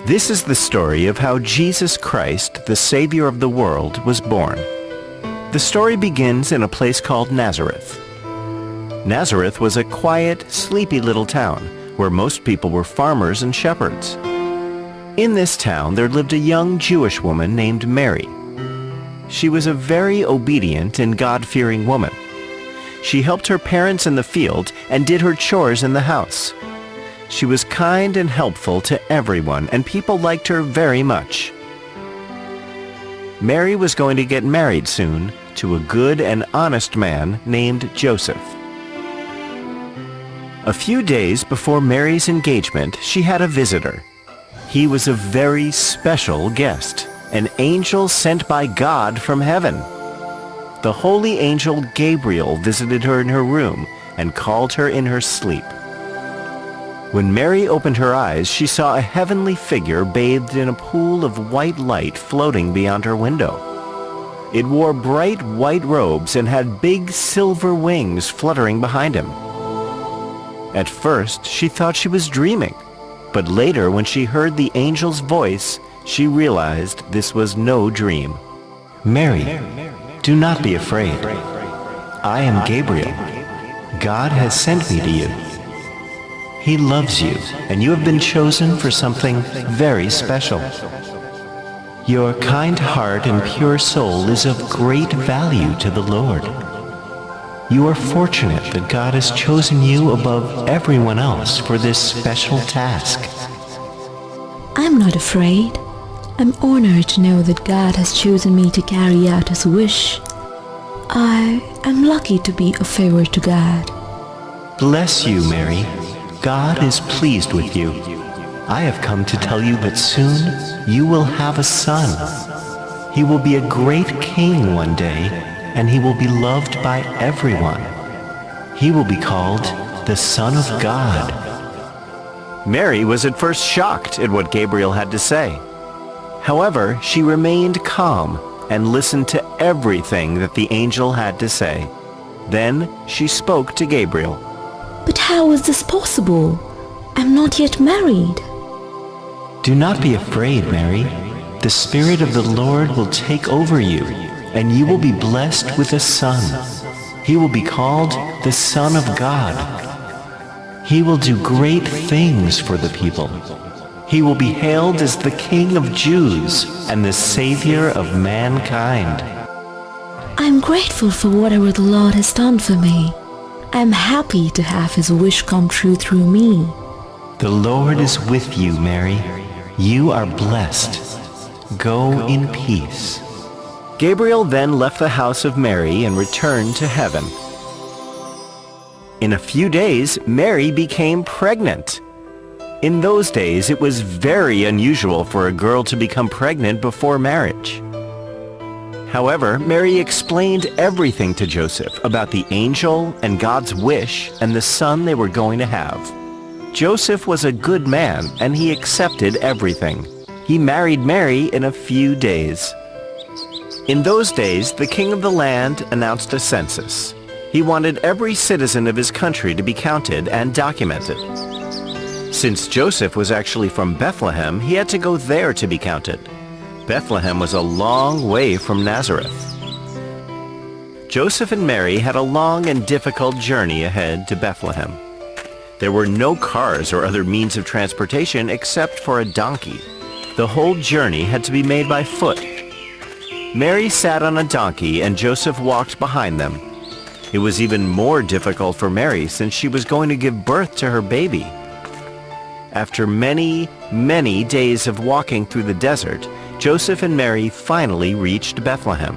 This is the story of how Jesus Christ, the Savior of the world, was born. The story begins in a place called Nazareth. Nazareth was a quiet, sleepy little town where most people were farmers and shepherds. In this town there lived a young Jewish woman named Mary. She was a very obedient and God-fearing woman. She helped her parents in the field and did her chores in the house. She was kind and helpful to everyone, and people liked her very much. Mary was going to get married soon to a good and honest man named Joseph. A few days before Mary's engagement, she had a visitor. He was a very special guest, an angel sent by God from heaven. The holy angel Gabriel visited her in her room and called her in her sleep. When Mary opened her eyes, she saw a heavenly figure bathed in a pool of white light floating beyond her window. It wore bright white robes and had big silver wings fluttering behind him. At first, she thought she was dreaming, but later when she heard the angel's voice, she realized this was no dream. "Mary, do not be afraid. I am Gabriel. God has sent me to you. He loves you, and you have been chosen for something very special. Your kind heart and pure soul is of great value to the Lord. You are fortunate that God has chosen you above everyone else for this special task." I'm not afraid. I'm honored to know that God has chosen me to carry out His wish. I am lucky to be a favor to God. "Bless you, Mary. God is pleased with you. I have come to tell you that soon you will have a son. He will be a great king one day, and he will be loved by everyone. He will be called the Son of God." Mary was at first shocked at what Gabriel had to say. However, she remained calm and listened to everything that the angel had to say. Then she spoke to Gabriel. But how is this possible? I'm not yet married. "Do not be afraid, Mary. The Spirit of the Lord will take over you, and you will be blessed with a son. He will be called the Son of God. He will do great things for the people. He will be hailed as the King of Jews and the Savior of mankind." I'm grateful for whatever the Lord has done for me. I'm happy to have His wish come true through me. "The Lord is with you, Mary. You are blessed. Go in peace." Gabriel then left the house of Mary and returned to heaven. In a few days, Mary became pregnant. In those days, it was very unusual for a girl to become pregnant before marriage. However, Mary explained everything to Joseph about the angel and God's wish and the son they were going to have. Joseph was a good man, and he accepted everything. He married Mary in a few days. In those days, the king of the land announced a census. He wanted every citizen of his country to be counted and documented. Since Joseph was actually from Bethlehem, he had to go there to be counted. Bethlehem was a long way from Nazareth. Joseph and Mary had a long and difficult journey ahead to Bethlehem. There were no cars or other means of transportation except for a donkey. The whole journey had to be made by foot. Mary sat on a donkey and Joseph walked behind them. It was even more difficult for Mary since she was going to give birth to her baby. After many, many days of walking through the desert, Joseph and Mary finally reached Bethlehem.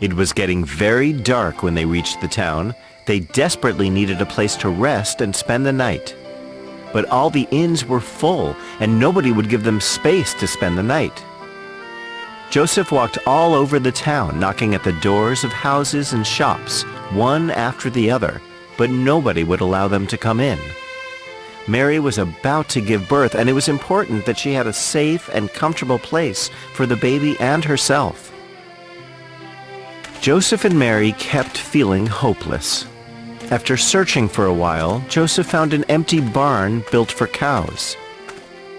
It was getting very dark when they reached the town. They desperately needed a place to rest and spend the night. But all the inns were full, and nobody would give them space to spend the night. Joseph walked all over the town, knocking at the doors of houses and shops, one after the other, but nobody would allow them to come in. Mary was about to give birth, and it was important that she had a safe and comfortable place for the baby and herself. Joseph and Mary kept feeling hopeless. After searching for a while, Joseph found an empty barn built for cows.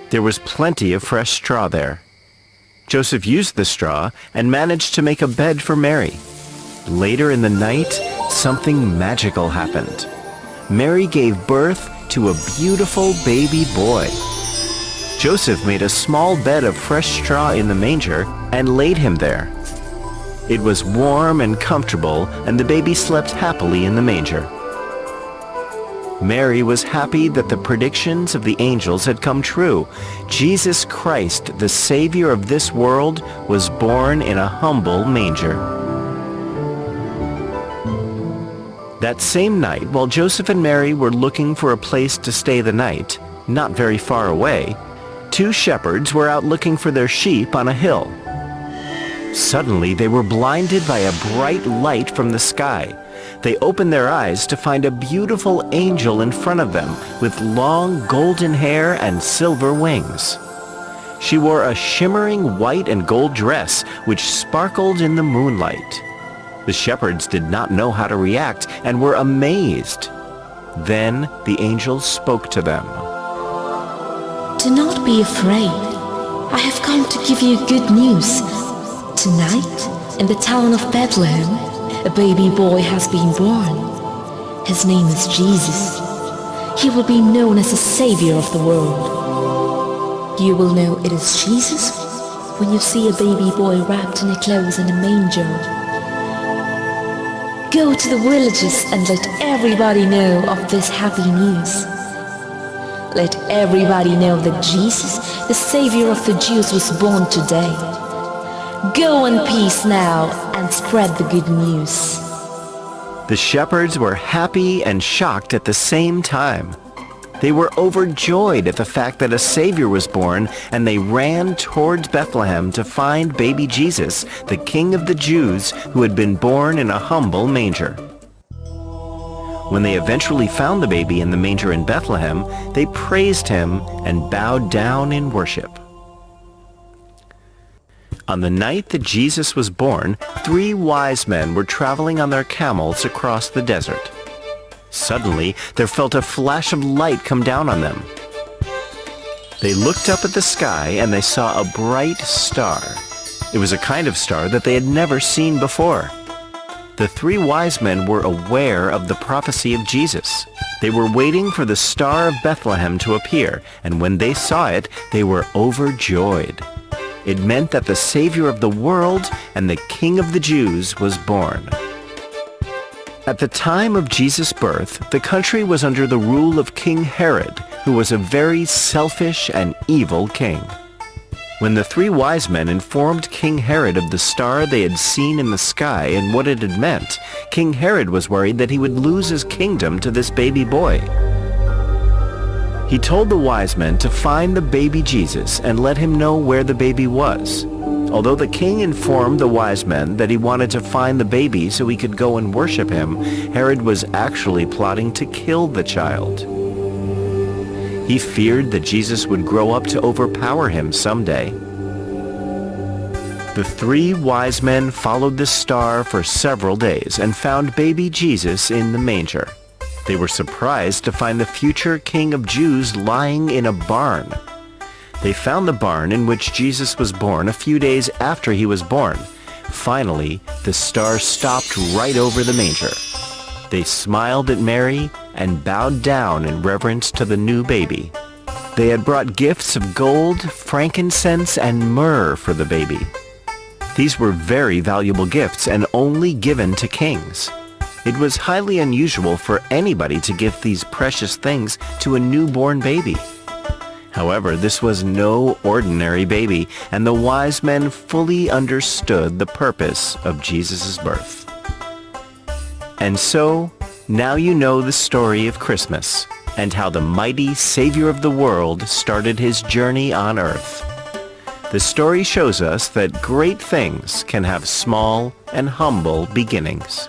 There was plenty of fresh straw there. Joseph used the straw and managed to make a bed for Mary. Later in the night, something magical happened. Mary gave birth to a beautiful baby boy. Joseph made a small bed of fresh straw in the manger and laid him there. It was warm and comfortable, and the baby slept happily in the manger. Mary was happy that the predictions of the angels had come true. Jesus Christ, the Savior of this world, was born in a humble manger. That same night, while Joseph and Mary were looking for a place to stay the night, not very far away, 2 shepherds were out looking for their sheep on a hill. Suddenly, they were blinded by a bright light from the sky. They opened their eyes to find a beautiful angel in front of them with long golden hair and silver wings. She wore a shimmering white and gold dress which sparkled in the moonlight. The shepherds did not know how to react and were amazed. Then the angel spoke to them. Do not be afraid. I have come to give you good news. Tonight, in the town of Bethlehem, a baby boy has been born. His name is Jesus. He will be known as the Savior of the world. You will know it is Jesus when you see a baby boy wrapped in a clothes in a manger. Go to the villages and let everybody know of this happy news. Let everybody know that Jesus, the Savior of the Jews, was born today. Go in peace now and spread the good news. The shepherds were happy and shocked at the same time. They were overjoyed at the fact that a Savior was born, and they ran towards Bethlehem to find baby Jesus, the King of the Jews, who had been born in a humble manger. When they eventually found the baby in the manger in Bethlehem, they praised him and bowed down in worship. On the night that Jesus was born, 3 wise men were traveling on their camels across the desert. Suddenly, there felt a flash of light come down on them. They looked up at the sky and they saw a bright star. It was a kind of star that they had never seen before. The 3 wise men were aware of the prophecy of Jesus. They were waiting for the Star of Bethlehem to appear, and when they saw it, they were overjoyed. It meant that the Savior of the world and the King of the Jews was born. At the time of Jesus' birth, the country was under the rule of King Herod, who was a very selfish and evil king. When the 3 wise men informed King Herod of the star they had seen in the sky and what it had meant, King Herod was worried that he would lose his kingdom to this baby boy. He told the wise men to find the baby Jesus and let him know where the baby was. Although the king informed the wise men that he wanted to find the baby so he could go and worship him, Herod was actually plotting to kill the child. He feared that Jesus would grow up to overpower him someday. The 3 wise men followed the star for several days and found baby Jesus in the manger. They were surprised to find the future King of Jews lying in a barn. They found the barn in which Jesus was born a few days after he was born. Finally, the star stopped right over the manger. They smiled at Mary and bowed down in reverence to the new baby. They had brought gifts of gold, frankincense, and myrrh for the baby. These were very valuable gifts and only given to kings. It was highly unusual for anybody to give these precious things to a newborn baby. However, this was no ordinary baby, and the wise men fully understood the purpose of Jesus' birth. And so, now you know the story of Christmas and how the mighty Savior of the world started his journey on earth. The story shows us that great things can have small and humble beginnings.